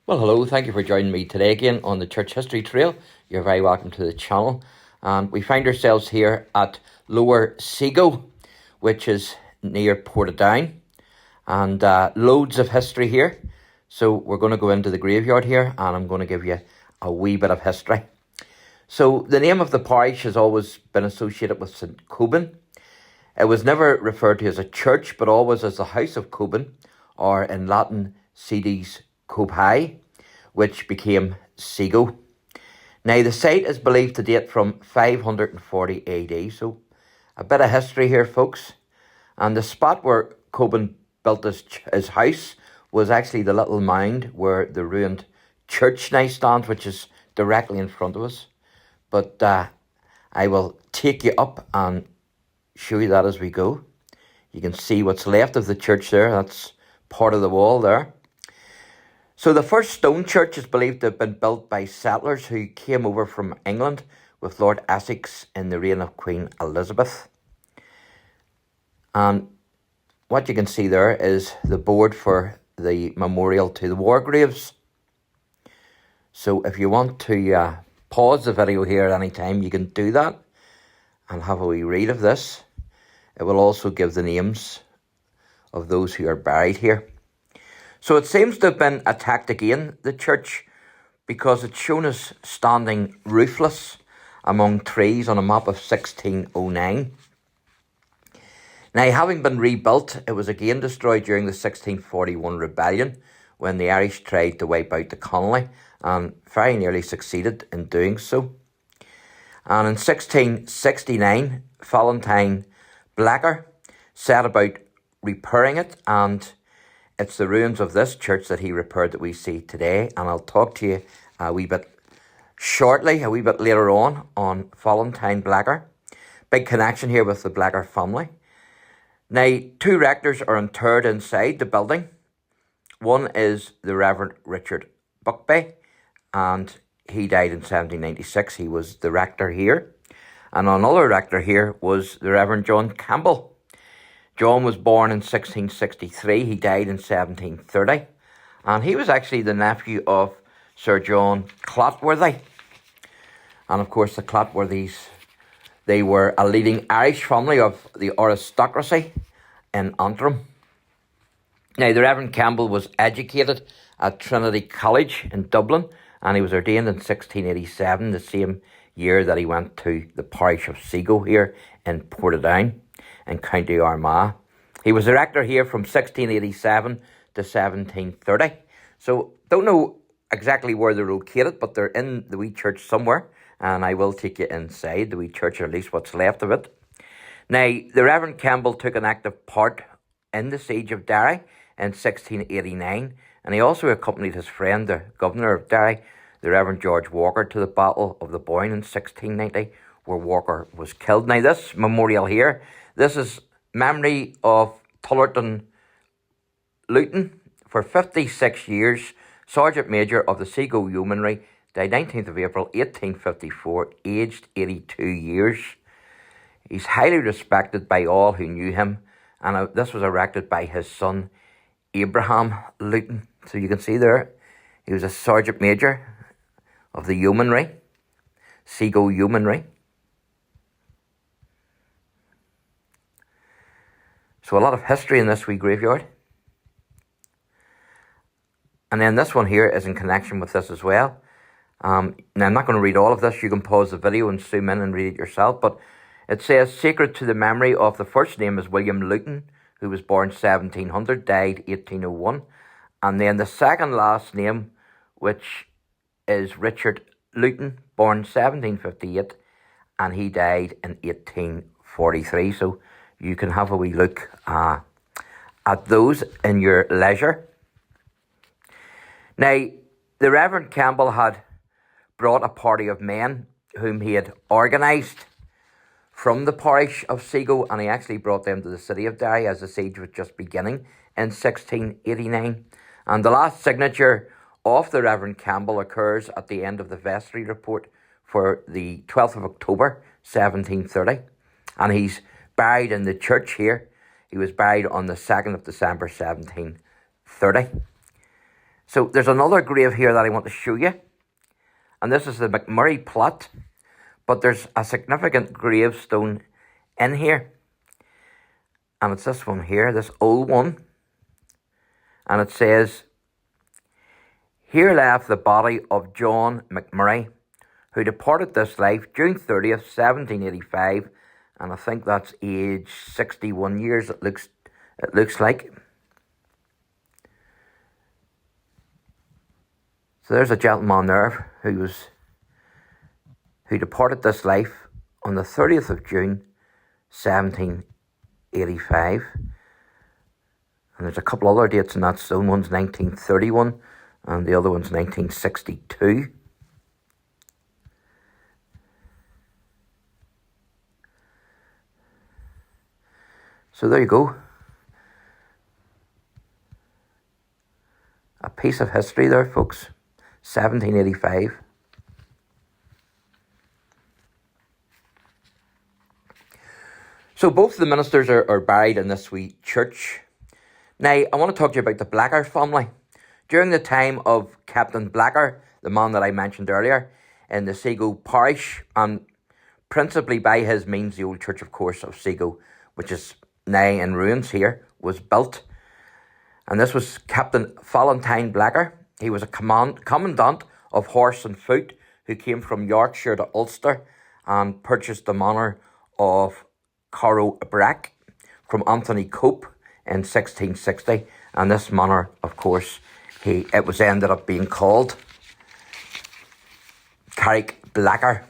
Well, hello, thank you for joining me today again on the Church History Trail. You're very welcome to the channel. And we find ourselves here at Lower Seagoe, which is near Portadown, and loads of history here. So we're going to go into the graveyard here, and I'm going to give you a wee bit of history. So the name of the parish has always been associated with St Coban. It was never referred to as a church, but always as the House of Coban, or in Latin, Sedes Copae, which became Seagoe. Now, the site is believed to date from 540 AD, so a bit of history here, folks. And the spot where Coban built his house was actually the little mound where the ruined church now stands, which is directly in front of us. But I will take you up and show you that as we go. You can see what's left of the church there. That's part of the wall there. So the first stone church is believed to have been built by settlers who came over from England with Lord Essex in the reign of Queen Elizabeth. And what you can see there is the board for the memorial to the war graves. So if you want to pause the video here at any time, you can do that and have a wee read of this. It will also give the names of those who are buried here. So it seems to have been attacked again, the church, because it's shown as standing roofless among trees on a map of 1609. Now, having been rebuilt, it was again destroyed during the 1641 rebellion when the Irish tried to wipe out the colony and very nearly succeeded in doing so. And in 1669, Valentine set about repairing it, and it's the ruins of this church that he repaired that we see today. And I'll talk to you a wee bit shortly, a wee bit later on Valentine Blacker. Big connection here with the Blacker family. Now, two rectors are interred inside the building. One is the Reverend Richard Buckby, and he died in 1796. He was the rector here. And another rector here was the Reverend John Campbell. John was born in 1663. He died in 1730. And he was actually the nephew of Sir John Clotworthy. And of course, the Clotworthys, they were a leading Irish family of the aristocracy in Antrim. Now, the Reverend Campbell was educated at Trinity College in Dublin, and he was ordained in 1687, the same year that he went to the parish of Seagoe here in Portadown in County Armagh. He was a rector here from 1687 to 1730. So, don't know exactly where they're located, but they're in the wee church somewhere, and I will take you inside the wee church, or at least what's left of it. Now, the Reverend Campbell took an active part in the siege of Derry in 1689, and he also accompanied his friend, the governor of Derry, the Reverend George Walker, to the Battle of the Boyne in 1690, where Walker was killed. Now, this memorial here, this is memory of Tullerton Luton. For 56 years, Sergeant Major of the Seagoe Yeomanry, died 19th of April 1854, aged 82 years. He's highly respected by all who knew him, and this was erected by his son, Abraham Luton. So you can see there, he was a Sergeant Major of the Yeomanry, Seagoe Yeomanry. So a lot of history in this wee graveyard. And then this one here is in connection with this as well. Now, I'm not going to read all of this. You can pause the video and zoom in and read it yourself. But it says, sacred to the memory of the first name is William Luton, who was born 1700, died 1801. And then the second last name, which is Richard Luton, born 1758, and he died in 1843. So you can have a wee look at those in your leisure. Now, the Reverend Campbell had brought a party of men whom he had organised from the parish of Seagoe, and he actually brought them to the city of Derry as the siege was just beginning in 1689. And the last signature of the Reverend Campbell occurs at the end of the vestry report for the 12th of October 1730, and he's buried in the church here. He was buried on the 2nd of December 1730. So there's another grave here that I want to show you. And this is the McMurray plot. But there's a significant gravestone in here. And it's this one here, this old one. And it says, "Here left the body of John McMurray, who departed this life June 30th, 1785. And I think that's age 61 years, it looks like. So there's a gentleman there who departed this life on the 30th of June, 1785. And there's a couple other dates in that stone. One's 1931 and the other one's 1962. So there you go. A piece of history there, folks. 1785. So both the ministers are buried in this wee church. Now, I want to talk to you about the Blacker family. During the time of Captain Blacker, the man that I mentioned earlier, in the Seagoe Parish, and principally by his means, the old church, of course, of Seagoe, which is now in ruins here, was built. And this was Captain Valentine Blacker. He was a commandant of horse and foot who came from Yorkshire to Ulster and purchased the manor of Brack from Anthony Capt in 1660. And this manor, of course, it was ended up being called Carrick Blacker.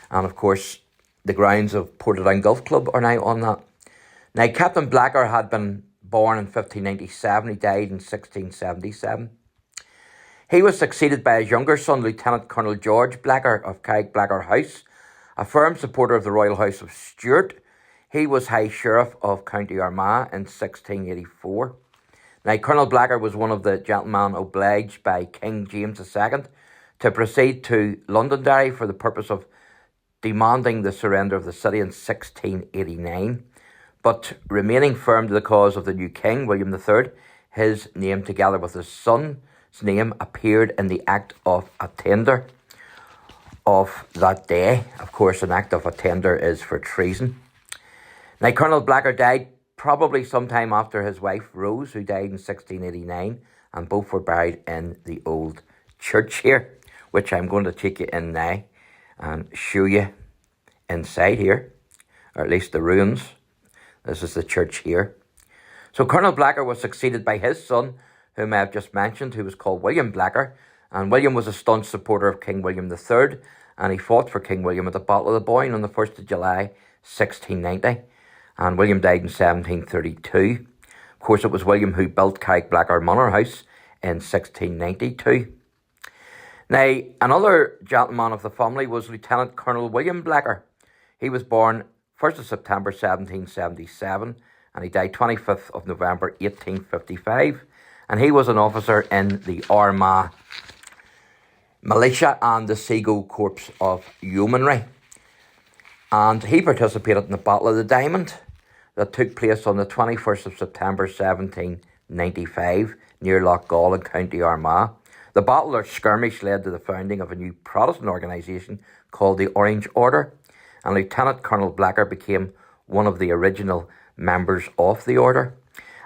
And of course, the grounds of Portadown Golf Club are now on that. Now, Captain Blacker had been born in 1597. He died in 1677. He was succeeded by his younger son, Lieutenant Colonel George Blacker of Carrick Blacker House, a firm supporter of the Royal House of Stuart. He was High Sheriff of County Armagh in 1684. Now, Colonel Blacker was one of the gentlemen obliged by King James II to proceed to Londonderry for the purpose of demanding the surrender of the city in 1689. But remaining firm to the cause of the new king, William III, his name together with his son's name appeared in the Act of Attainder of that day. Of course, an Act of Attainder is for treason. Now, Colonel Blacker died probably sometime after his wife Rose, who died in 1689, and both were buried in the old church here, which I'm going to take you in now and show you inside here, or at least the ruins. This is the church here. So Colonel Blacker was succeeded by his son, whom I have just mentioned, who was called William Blacker. And William was a staunch supporter of King William III, and he fought for King William at the Battle of the Boyne on the 1st of July, 1690. And William died in 1732. Of course, it was William who built Carrick Blacker Manor House in 1692. Now, another gentleman of the family was Lieutenant Colonel William Blacker. He was born 1st of September 1777, and he died 25th of November 1855. And he was an officer in the Armagh Militia and the Seagoe Corps of Yeomanry. And he participated in the Battle of the Diamond that took place on the 21st of September 1795 near Loch Gall in County Armagh. The battle or skirmish led to the founding of a new Protestant organisation called the Orange Order, and Lieutenant Colonel Blacker became one of the original members of the order,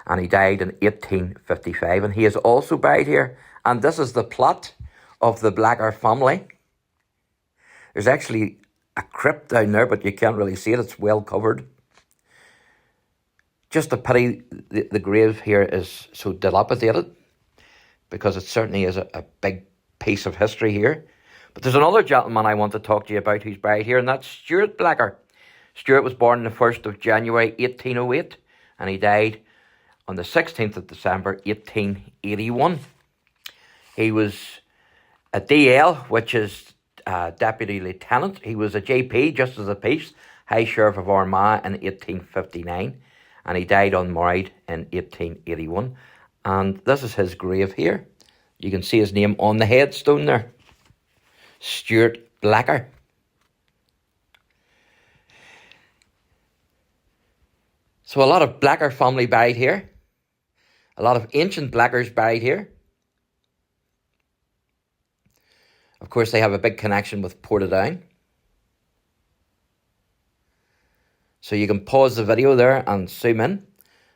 and he died in 1855, and he is also buried here. And this is the plot of the Blacker family. There's actually a crypt down there, but you can't really see it. It's well covered. Just a pity the grave here is so dilapidated, because it certainly is a big piece of history here. But there's another gentleman I want to talk to you about who's buried here, and that's Stuart Blacker. Stuart was born on the 1st of January 1808, and he died on the 16th of December 1881. He was a DL, which is Deputy Lieutenant. He was a JP, Justice of the Peace, High Sheriff of Armagh in 1859, and he died unmarried in 1881. And this is his grave here. You can see his name on the headstone there. Stuart Blacker. So a lot of Blacker family buried here. A lot of ancient Blackers buried here. course, they have a big connection with Portadown. So you can pause the video there and zoom in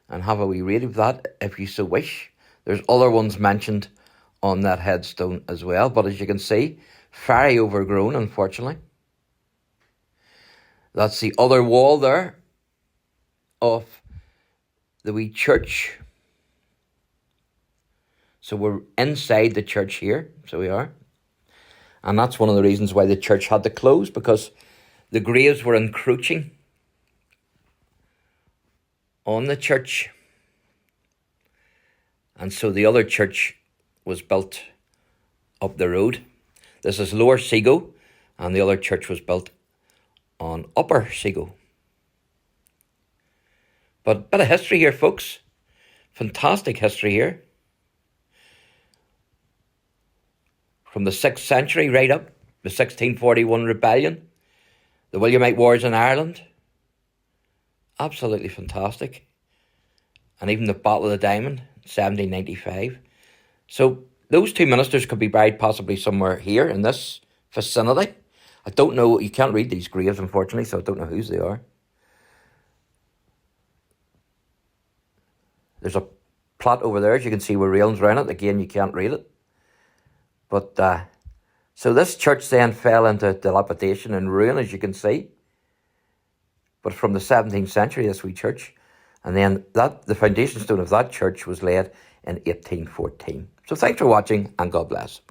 and have a wee read of that if you so wish. There's other ones mentioned on that headstone as well, but as you can see, very overgrown, unfortunately. That's the other wall there of the wee church. So we're inside the church here, so we are. And that's one of the reasons why the church had to close, because the graves were encroaching on the church. And so the other church was built up the road. This is Lower Seagoe, and the other church was built on Upper Seagoe. But a bit of history here, folks. Fantastic history here. From the 6th century right up, the 1641 rebellion, the Williamite Wars in Ireland. Absolutely fantastic. And even the Battle of the Diamond, 1795. So those two ministers could be buried possibly somewhere here in this vicinity. I don't know, you can't read these graves unfortunately, so I don't know whose they are. There's a plot over there, as you can see, with railings around it. Again, you can't read it. But, so this church then fell into dilapidation and ruin, as you can see. But from the 17th century, this wee church. And then the foundation stone of that church was laid in 1814. So thanks for watching, and God bless.